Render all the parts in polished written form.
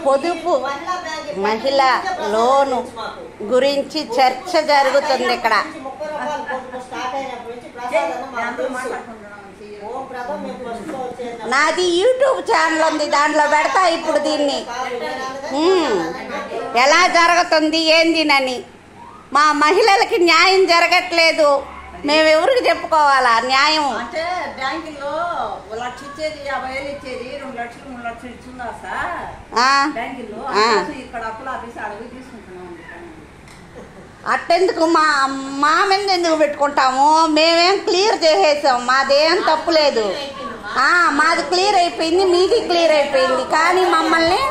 పొదుపు మహిళా లోను గురించి చర్చ జరుగుతుంది ఇక్కడ. నాది యూట్యూబ్ ఛానల్ ఉంది, దాంట్లో పెడతా ఇప్పుడు దీన్ని ఎలా జరుగుతుంది ఏందినని. మా మహిళలకి న్యాయం జరగట్లేదు, మేము ఎవరికి చెప్పుకోవాలా న్యాయం? అంటే బ్యాంకుల్లో 1 లక్ష ఇచ్చేది 50,000 ఇచ్చేది 2 లక్షలు 3 లక్షలు ఇచ్చిందా సార్ బ్యాంకుల్లో. ఇక్కడ అప్పులు ఆఫీస్ అడవి తీసుకుంటున్నాం. అట్టెందుకు మా మీద ఎందుకు పెట్టుకుంటాము? మేమేం క్లియర్ చేసేసాం, మాదేం తప్పు లేదు. మాది క్లియర్ అయిపోయింది, మీది క్లియర్ అయిపోయింది. కానీ మమ్మల్ని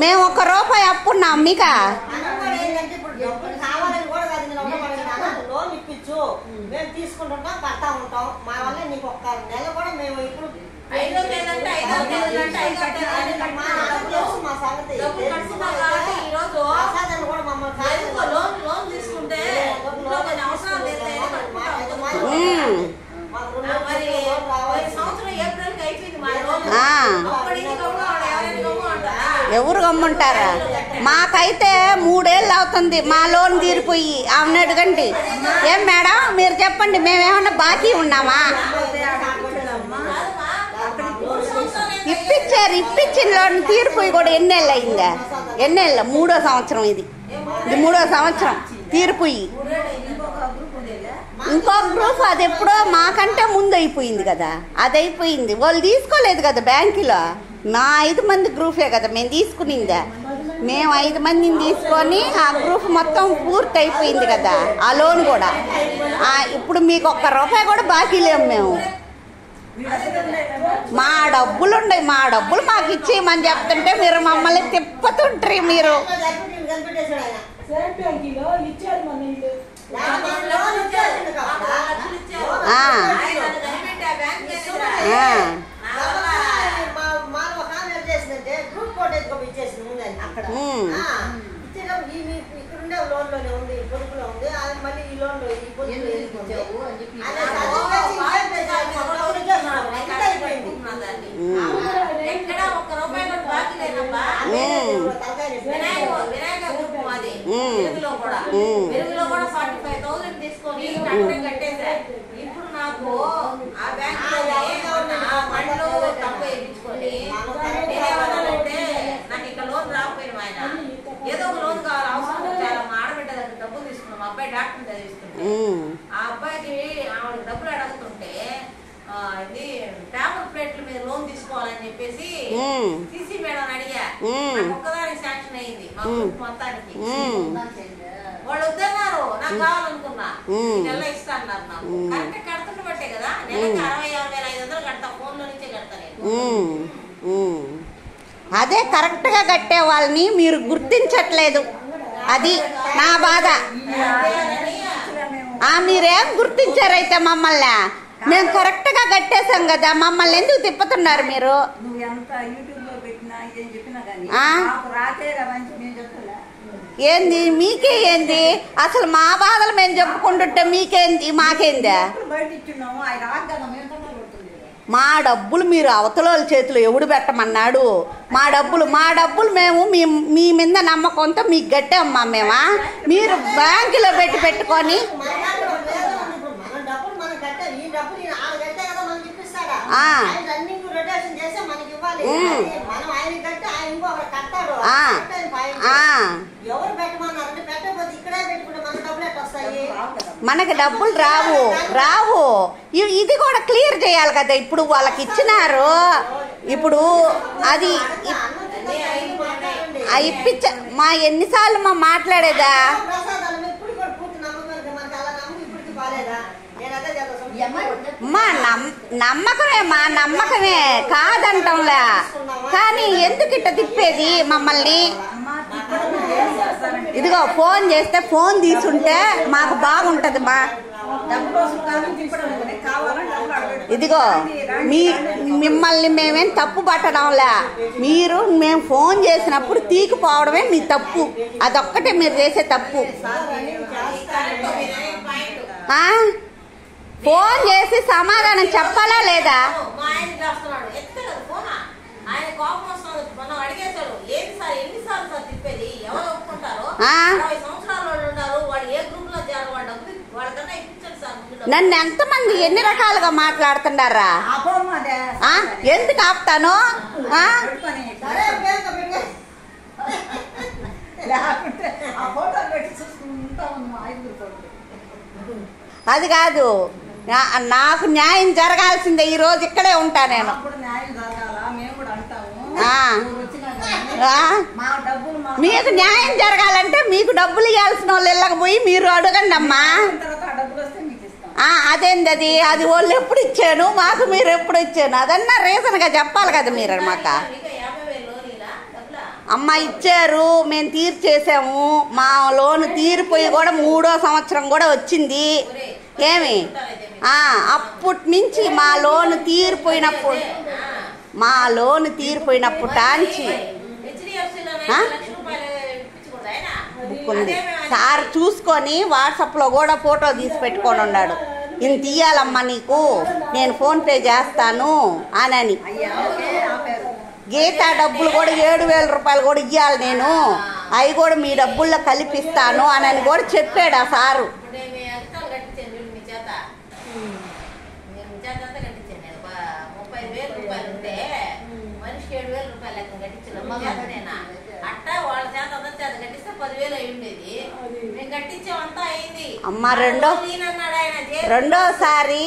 మేము 1 రూపాయి అప్పున్నాం మీక. మేము తీసుకుంటుంటాం, కడతా ఉంటాం. మా వల్ల నీకు 1 నెల కూడా మేము ఇప్పుడు ఎవరు గమ్ముంటారా? మాకైతే 3 ఏళ్ళు అవుతుంది మా లోన్ తీరిపోయి. అవును అడగండి. ఏం మేడం మీరు చెప్పండి, మేమేమన్నా బాకీ ఉన్నామా? ఇప్పించిన లోన్ తీరిపోయి కూడా ఎన్నేళ్ళు అయిందా? ఎన్నేళ్ళ? 3వ సంవత్సరం ఇది 3వ సంవత్సరం తీరిపోయి. ఇంకో గ్రూప్ అది ఎప్పుడో మాకంటే ముందు అయిపోయింది కదా, అది అయిపోయింది. వాళ్ళు తీసుకోలేదు కదా బ్యాంకులో. మా 5 మంది గ్రూపే కదా మేము తీసుకునిందా. మేము 5 మందిని తీసుకొని ఆ గ్రూప్ మొత్తం పూర్తి అయిపోయింది కదా, ఆ లోన్ కూడా. ఇప్పుడు మీకు 1 రూపాయి కూడా బాకీ లేము మేము. మా డబ్బులు ఉన్నాయి, మా డబ్బులు మాకు ఇచ్చేయమని చెప్తుంటే మీరు మమ్మల్ని తిప్పుతుంటారు. మీరు ఇక్కడుండే లోన్ లోనే ఉంది, పొదుపులో ఉంది. మళ్ళీ ఈ లోన్ మెరుగులో కూడా 45,000 తీసుకొని కట్టేసా. ఇప్పుడు నాకు ఆ బ్యాంక్ పండ్లు తక్కువ వేయించుకొని నేనేమన్నానంటే నాకు ఇక్కడ లోన్ రాకపోయినా ఆయన ఏదో ఒక లోన్ కావాలి, అవసరం చాలా. మా ఆడబిడ్డ దగ్గర డబ్బులు తీసుకున్నాం. మా అబ్బాయి డాక్టర్ చదివిస్తుంటే ఆ అబ్బాయికి ఆవిడ డబ్బులు అడుగుతుంటే ఇది పేపర్ ప్లేట్ల మీద లోన్ తీసుకోవాలని చెప్పేసి సిసి మేడం అడిగా. ఒక్కదానికి శాంక్షన్ అయింది మా మొత్తానికి. వాళ్ళు వద్దన్నారు, నాకు కావాలనుకున్నా. నెల ఇస్తా అన్నారు. నాకు కరెక్ట్ కడుతుంటే బట్టే కదా, నెలకి 66,500 కడతా. ఫోన్ లో నుంచే కడతా నేను. అదే కరెక్ట్ గా కట్టే వాళ్ళని మీరు గుర్తించట్లేదు, అది నా బాధ. మీరేం గుర్తించారైతే మమ్మల్ని? మేము కరెక్ట్ గా కట్టేసాం కదా, మమ్మల్ని ఎందుకు తిప్పుతున్నారు మీరు? ఏంది మీకే ఏంది? అసలు మా బాధలు మేము చెప్పుకుంటుంటే మీకేంది మాకేందా? మా డబ్బులు మీరు అవతల చేతిలో ఎవడు పెట్టమన్నాడు? మా డబ్బులు మేము మీ మీద నమ్మకంతో మీకు కట్టామమ్మా. మేమా మీరు బ్యాంకులో పెట్టుకొని మనకి డబ్బులు రావు. ఇది కూడా క్లియర్ చేయాలి కదా. ఇప్పుడు వాళ్ళకి ఇచ్చినారు, ఇప్పుడు అది ఇప్పించ మా ఎన్నిసార్లు మా మాట్లాడేదా? మా నమ్మకమే కాదంటంలే, కానీ ఎందుకు ఇట్ట తిప్పేది మమ్మల్ని? ఇదిగో ఫోన్ చేస్తే ఫోన్ తీసుంటే మాకు బాగుంటది. మా ఇదిగో మిమ్మల్ని మేమేం తప్పు పట్టడంలే, మేము ఫోన్ చేసినప్పుడు తీకుపోవడమే మీ తప్పు. అదొక్కటే మీరు చేసే తప్పు. ఫోన్ చేసి సమాధానం చెప్పాలా లేదా? ఆ? 60 సంవత్సరాల వాళ్ళు ఉన్నారు, వాళ్ళు ఏ గ్రూప్ లో చేరారు, వాళ్ళ డబ్బులు వాళ్ళకన్నా ఇప్పించండి సార్ ముందు డబ్బులు. నన్ను ఎంతమంది ఎన్ని రకాలుగా మాట్లాడుతున్నారా? ఆ? ఎందుకు ఆపుతాను? ఆ? సరే పేరుతో పెట్టు. లేకుంటే ఆ ఫోటోలు పెట్టి చూసుకుంటా ఉన్నాం 5 ఫోటోలు. అది కాదు, నాకు న్యాయం జరగాల్సిందే. ఈ రోజు ఇక్కడే ఉంటా నేను. మాకు కూడా న్యాయం జరగాలా, మేము కూడా అంటాము. ఆ. ఊరు వచ్చినా కానీ ఆ? మా డబ్బులు మీకు న్యాయం జరగాలంటే మీకు డబ్బులు ఇవ్వాల్సిన వాళ్ళు ఇళ్ళకపోయి మీరు అడగండి అమ్మా. తర్వాత ఆ డబ్బులు వస్తే మీకు ఇస్తాం. అదేంది అది? అది వాళ్ళు ఎప్పుడు ఇచ్చాను, మాకు మీరు ఎప్పుడు ఇచ్చాను, అదన్నా రీజన్ గా చెప్పాలి కదా మీరు మాకు. ఇంకా 50,000 లోన్ ఇలా డబ్బులా? అమ్మ ఇచ్చారు, మేము తీర్చేసాము. మా లోన్ తీరిపోయి కూడా 3వ సంవత్సరం కూడా వచ్చింది. ఏమి అప్పటి నుంచి మా లోన్ తీరిపోయినప్పుడు టాంచి ఉంది. సార్ చూసుకొని వాట్సాప్లో కూడా ఫోటో తీసి పెట్టుకొని ఉన్నాడు. ఇంత తీయాలమ్మా నీకు, నేను ఫోన్పే చేస్తాను అని. గీత డబ్బులు కూడా 7,000 రూపాయలు కూడా ఇవ్వాలి నేను, అవి కూడా మీ డబ్బుల్లో కల్పిస్తాను అని కూడా చెప్పాడు ఆ సారు. మనిషికి 7,000 రూపాయలు లెక్క కట్టించిన అట్టా వాళ్ళ చేత అదంతా అది కట్టిస్తే 10,000 అయి ఉండేది. మేము కట్టించామంతా అయింది. అమ్మ రెండోసారి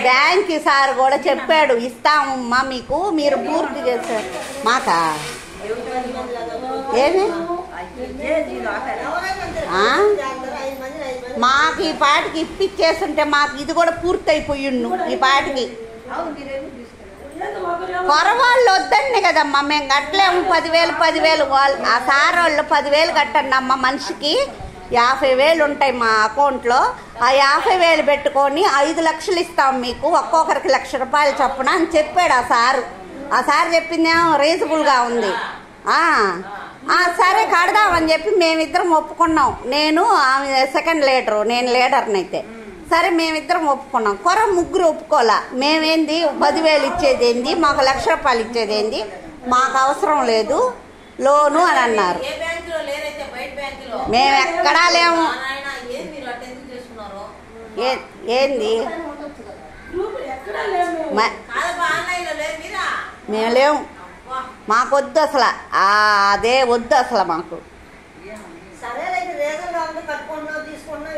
బ్యాంక్ సార్ కూడా చెప్పాడు, ఇస్తామమ్మా మీకు, మీరు పూర్తి చేశారు. మాకా ఏమి మాకు ఈ పాటికి ఇప్పించేస్తుంటే మాకు ఇది కూడా పూర్తి అయిపోయిండు. ఈ పాటికి కొరవాళ్ళు వద్దండి కదమ్మా, మేము కట్టలేము. 10,000 వాళ్ళు ఆ సార్ వాళ్ళు 10,000 కట్టండి అమ్మ. మనిషికి 50,000 ఉంటాయి మా అకౌంట్లో. ఆ 50,000 పెట్టుకొని 5 లక్షలు ఇస్తాం మీకు, ఒక్కొక్కరికి 1,00,000 రూపాయలు చొప్పున అని చెప్పాడు ఆ సారు. ఆ సార్ చెప్పిందేమో రీజనబుల్గా ఉంది. సరే కడదామని చెప్పి మేమిద్దరం ఒప్పుకున్నాం. నేను సెకండ్ లీడరు, నేను లీడర్ని అయితే. సరే మేమిద్దరం ఒప్పుకున్నాం. ముగ్గురు ఒప్పుకోలే. మేమేంది 10,000 ఇచ్చేదేంది, మాకు 1,00,000 రూపాయలు ఇచ్చేదేంది, మాకు అవసరం లేదు లోను అని అన్నారు. మేము ఎక్కడా లేము. ఏంది మేము లేము, మాకు వద్దు అసలు. అదే వద్దు అసలు మాకు. సరే రేజన్ ఉంది, కట్టుకున్నా తీసుకున్నా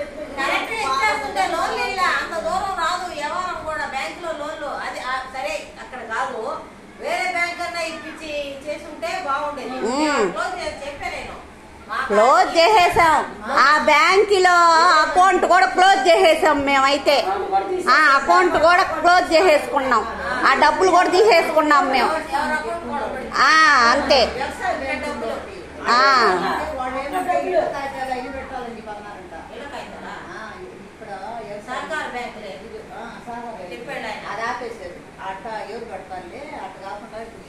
లోన్లు ఇలా అంత దూరం రాదు. ఎవరం కూడా బ్యాంకులో లోన్లు అది సరే అక్కడ కాదు, వేరే బ్యాంక్ అన్నా ఇప్పించి చేసుంటే బాగుండేది. చెప్పా నేను క్లోజ్ చేసేసాం. ఆ బ్యాంకులో అకౌంట్ కూడా క్లోజ్ చేసేసాం మేమైతే. ఆ అకౌంట్ కూడా క్లోజ్ చేసేసుకున్నాం, ఆ డబ్బులు కూడా తీసేసుకున్నాం మేము. అంతే. అది ఆపేసారు. అట్ట ఎవరు పెడతారులే, అట్ట కాకుండా ఇప్పుడు